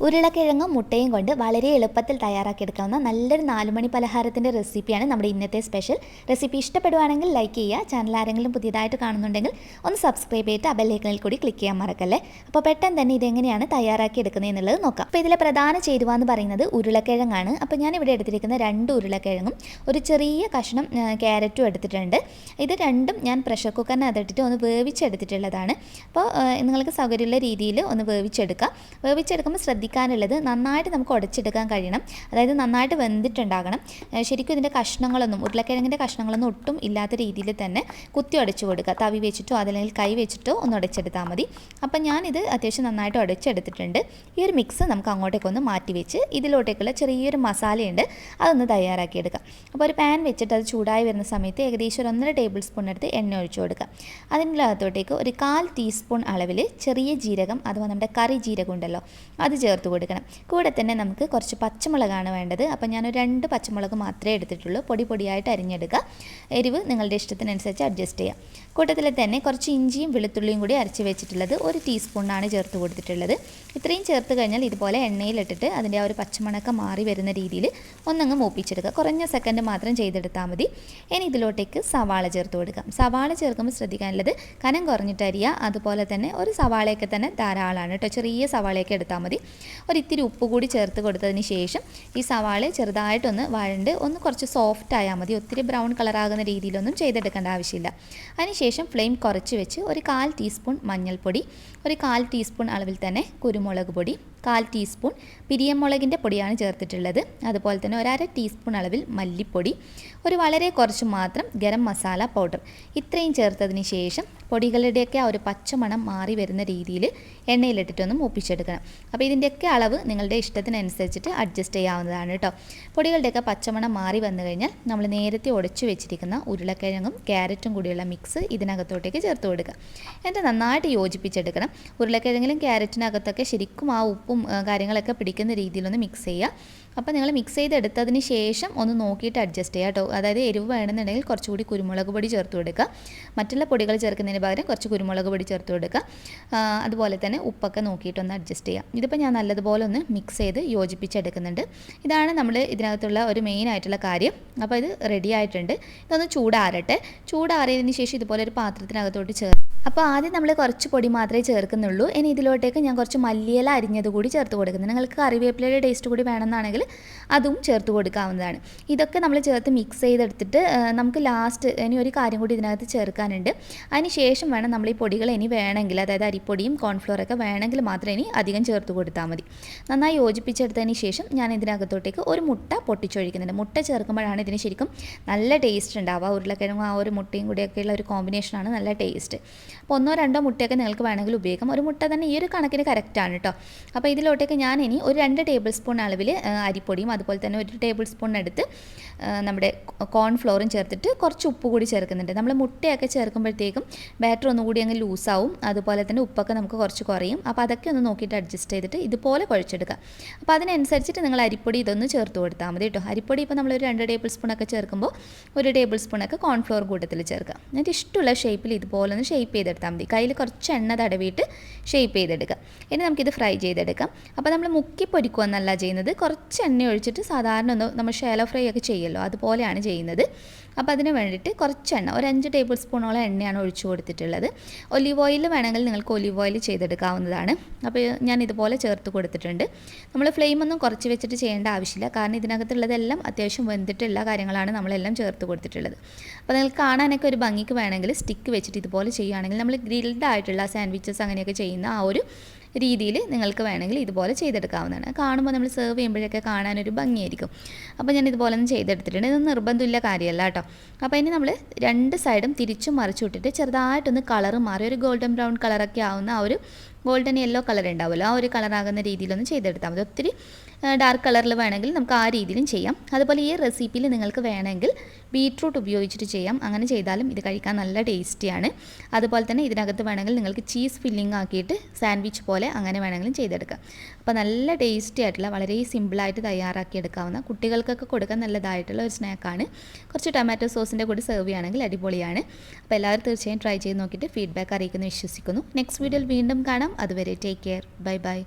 ഉരുളക്കിഴങ്ങും മുട്ടയും കൊണ്ട് വളരെ എളുപ്പത്തിൽ തയ്യാറാക്കിയെടുക്കാവുന്ന നല്ലൊരു 4 മണി പലഹാരത്തിൻ്റെ റെസിപ്പിയാണ് നമ്മുടെ ഇന്നത്തെ സ്പെഷ്യൽ. റെസിപ്പി ഇഷ്ടപ്പെടുവാണെങ്കിൽ ലൈക്ക് ചെയ്യുക. ചാനൽ ആരെങ്കിലും പുതിയതായിട്ട് കാണുന്നുണ്ടെങ്കിൽ ഒന്ന് സബ്സ്ക്രൈബ് ചെയ്തിട്ട് ആ ബെല്ലൈക്കണിൽ കൂടി ക്ലിക്ക് ചെയ്യാൻ മറക്കല്ലേ. അപ്പോൾ പെട്ടെന്ന് തന്നെ ഇതെങ്ങനെയാണ് തയ്യാറാക്കിയെടുക്കുന്നത് എന്നുള്ളത് നോക്കാം. അപ്പോൾ ഇതിലെ പ്രധാന ചേരുവ എന്ന് പറയുന്നത് ഉരുളക്കിഴങ്ങാണ്. അപ്പോൾ ഞാനിവിടെ എടുത്തിരിക്കുന്ന 2 ഉരുളക്കിഴങ്ങും ഒരു ചെറിയ കഷ്ണം ക്യാരറ്റും എടുത്തിട്ടുണ്ട്. ഇത് രണ്ടും ഞാൻ പ്രഷർ കുക്കറിനകത്തിട്ട് ഒന്ന് വേവിച്ചെടുത്തിട്ടുള്ളതാണ്. അപ്പോൾ നിങ്ങൾക്ക് സൗകര്യമുള്ള രീതിയിൽ ഒന്ന് വേവിച്ചെടുക്കുമ്പോൾ ശ്രദ്ധിക്കാനുള്ളത് നന്നായിട്ട് നമുക്ക് ഉടച്ചെടുക്കാൻ കഴിയണം. അതായത് നന്നായിട്ട് വെന്തിട്ടുണ്ടാകണം. ശരിക്കും ഇതിൻ്റെ കഷ്ണങ്ങളൊന്നും ഉരുളക്കിഴങ്ങിൻ്റെ കഷ്ണങ്ങളൊന്നും ഒട്ടും ഇല്ലാത്ത രീതിയിൽ തന്നെ കുത്തി ഉടച്ചു കൊടുക്കുക. തവി വെച്ചിട്ടോ അതല്ലെങ്കിൽ കൈ വെച്ചിട്ടോ ഒന്ന് ഉടച്ചെടുത്താൽ മതി. അപ്പം ഞാനിത് അത്യാവശ്യം നന്നായിട്ട് ഉടച്ചെടുത്തിട്ടുണ്ട്. ഈ ഒരു മിക്സ് നമുക്ക് അങ്ങോട്ടേക്കൊന്ന് മാറ്റി വെച്ച് ഇതിലോട്ടേക്കുള്ള ചെറിയൊരു മസാലയുണ്ട്, അതൊന്ന് തയ്യാറാക്കിയെടുക്കാം. അപ്പോൾ ഒരു പാൻ വെച്ചിട്ട് അത് ചൂടായി വരുന്ന സമയത്ത് ഏകദേശം ഒരു 1.5 ടേബിൾ സ്പൂൺ എടുത്ത് എണ്ണ ഒഴിച്ചു കൊടുക്കുക. അതിൻ്റെ അകത്തോട്ടേക്ക് ഒരു 1/4 ടീസ്പൂൺ അളവിൽ ചെറിയ ജീരകം അഥവാ നമ്മുടെ കറി ജീരകം ഉണ്ടല്ലോ അത് ചേർത്ത് കൊടുക്കണം. കൂടെ തന്നെ നമുക്ക് കുറച്ച് പച്ചമുളകാണ് വേണ്ടത്. അപ്പോൾ ഞാനൊരു 2 പച്ചമുളക് മാത്രമേ എടുത്തിട്ടുള്ളൂ. പൊടിയായിട്ട് അരിഞ്ഞെടുക്കുക. എരിവ് നിങ്ങളുടെ ഇഷ്ടത്തിനനുസരിച്ച് അഡ്ജസ്റ്റ് ചെയ്യാം. കൂട്ടത്തിൽ തന്നെ കുറച്ച് ഇഞ്ചിയും വെളുത്തുള്ളിയും കൂടി അരച്ച് വെച്ചിട്ടുള്ളത് 1 ടീസ്പൂണാണ് ചേർത്ത് കൊടുത്തിട്ടുള്ളത്. ഇത്രയും ചേർത്ത് കഴിഞ്ഞാൽ ഇതുപോലെ എണ്ണയിലിട്ടിട്ട് അതിൻ്റെ ആ ഒരു പച്ചമണക്കം മാറി വരുന്ന രീതിയിൽ ഒന്നങ്ങ് മൂപ്പിച്ചെടുക്കുക. കുറഞ്ഞ സെക്കൻഡ് മാത്രം ചെയ്തെടുത്താൽ മതി. ഇനി ഇതിലോട്ടേക്ക് സവാള ചേർത്ത് കൊടുക്കാം. സവാള ചേർക്കുമ്പോൾ ശ്രദ്ധിക്കാനുള്ളത് കനം കുറഞ്ഞിട്ട് അരിയുക. അതുപോലെ തന്നെ ഒരു സവാളയൊക്കെ തന്നെ ധാരാളമാണ് കേട്ടോ. ചെറിയ സവാളയൊക്കെ എടുത്താൽ മതി. ഒരിത്തിരി ഉപ്പ് കൂടി ചേർത്ത് കൊടുത്തതിന് ശേഷം ഈ സവാള ചെറുതായിട്ടൊന്ന് വഴണ്ട് ഒന്ന് കുറച്ച് സോഫ്റ്റ് ആയാൽ മതി. ഒത്തിരി ബ്രൗൺ കളറാകുന്ന രീതിയിലൊന്നും ചെയ്തെടുക്കേണ്ട ആവശ്യമില്ല. അതിനുശേഷം ഫ്ലെയിം കുറച്ച് വെച്ച് ഒരു 1/4 ടീസ്പൂൺ മഞ്ഞൾപ്പൊടി, ഒരു 1/4 ടീസ്പൂൺ അളവിൽ തന്നെ കുരുമുളക് പൊടി, 1/4 ടീസ്പൂൺ പിരിയമുളകിൻ്റെ പൊടിയാണ് ചേർത്തിട്ടുള്ളത്. അതുപോലെ തന്നെ ഒരു 1/2 ടീസ്പൂൺ അളവിൽ മല്ലിപ്പൊടി, ഒരു വളരെ കുറച്ച് മാത്രം ഗരം മസാല പൗഡർ, ഇത്രയും ചേർത്തതിന് ശേഷം പൊടികളുടെയൊക്കെ ആ ഒരു പച്ചമണം മാറി വരുന്ന രീതിയിൽ എണ്ണയിലിട്ടിട്ടൊന്ന് മൂപ്പിച്ചെടുക്കണം. അപ്പോൾ ഇതിൻ്റെയൊക്കെ അളവ് നിങ്ങളുടെ ഇഷ്ടത്തിനനുസരിച്ചിട്ട് അഡ്ജസ്റ്റ് ചെയ്യാവുന്നതാണ് കേട്ടോ. പൊടികളുടെയൊക്കെ പച്ചമണം മാറി വന്നു കഴിഞ്ഞാൽ നമ്മൾ നേരത്തെ ഉടച്ചു വെച്ചിരിക്കുന്ന ഉരുളക്കിഴങ്ങും ക്യാരറ്റും കൂടിയുള്ള മിക്സ് ഇതിനകത്തോട്ടേക്ക് ചേർത്ത് കൊടുക്കുക. എന്നിട്ട് നന്നായിട്ട് യോജിപ്പിച്ചെടുക്കണം. ഉരുളക്കിഴങ്ങിലും ക്യാരറ്റിനകത്തൊക്കെ ശരിക്കും ആ ഉപ്പും കാര്യങ്ങളൊക്കെ പിടിക്കുന്ന രീതിയിലൊന്ന് മിക്സ് ചെയ്യുക. അപ്പോൾ നിങ്ങൾ മിക്സ് ചെയ്തെടുത്തതിന് ശേഷം ഒന്ന് നോക്കിയിട്ട് അഡ്ജസ്റ്റ് ചെയ്യുക കേട്ടോ. അതായത് എരിവ് വേണമെന്നുണ്ടെങ്കിൽ കുറച്ചുകൂടി കുരുമുളക് പൊടി ചേർത്ത് കൊടുക്കുക. മറ്റുള്ള പൊടികൾ ചേർക്കുന്നതിന് പകരം കുറച്ച് കുരുമുളക് പൊടി ചേർത്ത് കൊടുക്കുക. അതുപോലെ തന്നെ ഉപ്പൊക്കെ നോക്കിയിട്ടൊന്ന് അഡ്ജസ്റ്റ് ചെയ്യാം. ഇതിപ്പോൾ ഞാൻ നല്ലതുപോലെ ഒന്ന് മിക്സ് ചെയ്ത് യോജിപ്പിച്ചെടുക്കുന്നുണ്ട്. ഇതാണ് നമ്മൾ ഇതിനകത്തുള്ള ഒരു മെയിൻ ആയിട്ടുള്ള കാര്യം. അപ്പോൾ ഇത് റെഡി ആയിട്ടുണ്ട്. ഇതൊന്ന് ചൂടാറട്ടെ. ചൂടാറിയതിന് ശേഷം ഇതുപോലെ ഒരു പാത്രത്തിനകത്തോട്ട് ചേർത്ത് അപ്പോൾ ആദ്യം നമ്മൾ കുറച്ച് പൊടി മാത്രമേ ചേർക്കുന്നുള്ളൂ. ഇനി ഇതിലോട്ടേക്ക് ഞാൻ കുറച്ച് മല്ലിയില അരിഞ്ഞത് കൂടി ചേർത്ത് കൊടുക്കുന്നത്. നിങ്ങൾക്ക് കറിവേപ്പിലയുടെ ടേസ്റ്റ് കൂടി വേണമെന്നാണെങ്കിൽ അതും ചേർത്ത് കൊടുക്കാവുന്നതാണ്. ഇതൊക്കെ നമ്മൾ ചേർത്ത് മിക്സ് ചെയ്തെടുത്തിട്ട് നമുക്ക് ലാസ്റ്റ് ഇനി ഒരു കാര്യം കൂടി ഇതിനകത്ത് ചേർക്കാനുണ്ട്. അതിന് ശേഷം വേണം നമ്മൾ ഈ പൊടികൾ ഇനി വേണമെങ്കിൽ, അതായത് അരിപ്പൊടിയും കോൺഫ്ലോറൊക്കെ വേണമെങ്കിൽ മാത്രം ഇനി അധികം ചേർത്ത് കൊടുത്താൽ മതി. നന്നായി യോജിപ്പിച്ചെടുത്തതിന് ശേഷം ഞാൻ ഇതിനകത്തോട്ടേക്ക് ഒരു മുട്ട പൊട്ടിച്ചൊഴിക്കുന്നുണ്ട്. മുട്ട ചേർക്കുമ്പോഴാണ് ഇതിന് ശരിക്കും നല്ല ടേസ്റ്റ് ഉണ്ടാവുക. ഉരുളക്കിഴങ്ങും ആ ഒരു മുട്ടയും കൂടിയൊക്കെയുള്ള ഒരു കോമ്പിനേഷനാണ് നല്ല ടേസ്റ്റ്. അപ്പോൾ 1-2 മുട്ടയൊക്കെ നിങ്ങൾക്ക് വേണമെങ്കിൽ ഉപയോഗിക്കാം. ഒരു മുട്ട തന്നെ ഈ ഒരു കണക്കിന് കറക്റ്റാണ് കേട്ടോ. അപ്പോൾ ഇതിലോട്ടേക്ക് ഞാൻ ഇനി ഒരു 2 ടേബിൾ സ്പൂൺ അളവിൽ അരിപ്പൊടിയും അതുപോലെ തന്നെ 1 ടേബിൾ സ്പൂൺ എടുത്ത് നമ്മുടെ കോൺഫ്ലോറും ചേർത്തിട്ട് കുറച്ച് ഉപ്പ് കൂടി ചേർക്കുന്നുണ്ട്. നമ്മൾ മുട്ടയൊക്കെ ചേർക്കുമ്പോഴത്തേക്കും ബാറ്റർ ഒന്നുകൂടി അങ്ങ് ലൂസാവും. അതുപോലെ തന്നെ ഉപ്പൊക്കെ നമുക്ക് കുറച്ച് കുറയും. അപ്പോൾ അതൊക്കെ ഒന്ന് നോക്കിയിട്ട് അഡ്ജസ്റ്റ് ചെയ്തിട്ട് ഇതുപോലെ കുഴച്ചെടുക്കുക. അപ്പോൾ അതിനനുസരിച്ചിട്ട് നിങ്ങൾ അരിപ്പൊടി ഇതൊന്ന് ചേർത്ത് കൊടുത്താൽ മതി കേട്ടോ. അരിപ്പൊടി ഇപ്പോൾ നമ്മളൊരു 2 ടേബിൾ സ്പൂണൊക്കെ ചേർക്കുമ്പോൾ 1 ടേബിൾ സ്പൂണൊക്കെ കോൺഫ്ലോർ കൂട്ടത്തിൽ ചേർക്കുക. എന്നിട്ട് ഇഷ്ടമുള്ള ഷേപ്പിൽ ഇതുപോലെ ഒന്ന് ഷേപ്പ് ചെയ്തെടുത്താൽ മതി. കയ്യിൽ കുറച്ച് എണ്ണ തടവിയിട്ട് ഷേപ്പ് ചെയ്തെടുക്കുക. ഇനി നമുക്കിത് ഫ്രൈ ചെയ്തെടുക്കാം. അപ്പോൾ നമ്മൾ മുക്കി പൊരിക്കുകയെന്നല്ല ചെയ്യുന്നത്. കുറച്ച് എണ്ണ ഒഴിച്ചിട്ട് സാധാരണ ഒന്ന് നമ്മൾ ഷാലോ ഫ്രൈ ഒക്കെ ചെയ്യുമല്ലോ, അതുപോലെയാണ് ചെയ്യുന്നത്. അപ്പോൾ അതിന് വേണ്ടിയിട്ട് കുറച്ച് എണ്ണ, ഒരു 5 ടേബിൾ സ്പൂണോളം എണ്ണയാണ് ഒഴിച്ചു കൊടുത്തിട്ടുള്ളത്. ഒലിവ് ഓയിൽ വേണമെങ്കിൽ നിങ്ങൾക്ക് ഒലിവ് ഓയിൽ ചെയ്തെടുക്കാവുന്നതാണ്. അപ്പോൾ ഞാൻ ഇതുപോലെ ചേർത്ത് കൊടുത്തിട്ടുണ്ട്. നമ്മൾ ഫ്ലെയിമൊന്നും കുറച്ച് വെച്ചിട്ട് ചെയ്യേണ്ട ആവശ്യമില്ല. കാരണം ഇതിനകത്തുള്ളതെല്ലാം അത്യാവശ്യം വെന്തിട്ടുള്ള കാര്യങ്ങളാണ് നമ്മളെല്ലാം ചേർത്ത് കൊടുത്തിട്ടുള്ളത്. അപ്പോൾ നിങ്ങൾക്ക് കാണാനൊക്കെ ഒരു ഭംഗിക്ക് വേണമെങ്കിൽ സ്റ്റിക്ക് വെച്ചിട്ട് ഇതുപോലെ ചെയ്യുകയാണെങ്കിൽ നമ്മൾ ഗ്രിൽഡ് ആയിട്ടുള്ള സാൻഡ്വിച്ചസ് അങ്ങനെയൊക്കെ ചെയ്യുന്ന ആ ഒരു രീതിയിൽ നിങ്ങൾക്ക് വേണമെങ്കിൽ ഇതുപോലെ ചെയ്തെടുക്കാവുന്നതാണ്. കാണുമ്പോൾ നമ്മൾ സെർവ് ചെയ്യുമ്പോഴൊക്കെ കാണാനൊരു ഭംഗിയായിരിക്കും. അപ്പോൾ ഞാൻ ഇതുപോലെ ഒന്ന് ചെയ്തെടുത്തിട്ടുണ്ട്. ഇതൊന്നും നിർബന്ധമില്ല കാര്യമല്ല കേട്ടോ. അപ്പോൾ ഇനി നമ്മൾ 2 സൈഡും തിരിച്ചും മറിച്ചു വിട്ടിട്ട് ചെറുതായിട്ടൊന്ന് കളറ് മാറി ഒരു ഗോൾഡൻ ബ്രൗൺ കളറൊക്കെ ആവുന്ന ആ ഒരു ഗോൾഡൻ യെല്ലോ കളർ ഉണ്ടാവുമല്ലോ, ആ ഒരു കളറാകുന്ന രീതിയിലൊന്ന് ചെയ്തെടുത്താൽ മതി. ഒത്തിരി ഡാർക്ക് കളറിൽ വേണമെങ്കിൽ നമുക്ക് ആ രീതിയിലും ചെയ്യാം. അതുപോലെ ഈ റെസിപ്പിയിൽ നിങ്ങൾക്ക് വേണമെങ്കിൽ ബീട്രൂട്ട് ഉപയോഗിച്ചിട്ട് ചെയ്യാം. അങ്ങനെ ചെയ്താലും ഇത് കഴിക്കാൻ നല്ല ടേസ്റ്റിയാണ്. അതുപോലെ തന്നെ ഇതിനകത്ത് വേണമെങ്കിൽ നിങ്ങൾക്ക് ചീസ് ഫില്ലിംഗ് ആക്കിയിട്ട് സാൻഡ്വിച്ച് പോലെ അങ്ങനെ വേണമെങ്കിലും ചെയ്തെടുക്കാം. അപ്പോൾ നല്ല ടേസ്റ്റി ആയിട്ടുള്ള വളരെ സിമ്പിളായിട്ട് തയ്യാറാക്കിയെടുക്കാവുന്ന കുട്ടികൾക്കൊക്കെ കൊടുക്കാൻ നല്ലതായിട്ടുള്ള ഒരു സ്നാക്കാണ്. കുറച്ച് ടൊമാറ്റോ സോസിൻ്റെ കൂടി സെർവ് ചെയ്യുകയാണെങ്കിൽ അടിപൊളിയാണ്. അപ്പോൾ എല്ലാവരും തീർച്ചയായും ട്രൈ ചെയ്ത് നോക്കിയിട്ട് ഫീഡ്ബാക്ക് അറിയിക്കുന്നു വിശ്വസിക്കുന്നു. നെക്സ്റ്റ് വീഡിയോയിൽ വീണ്ടും കാണാം. അതുവരെ ടേക്ക് കെയർ. Bye bye.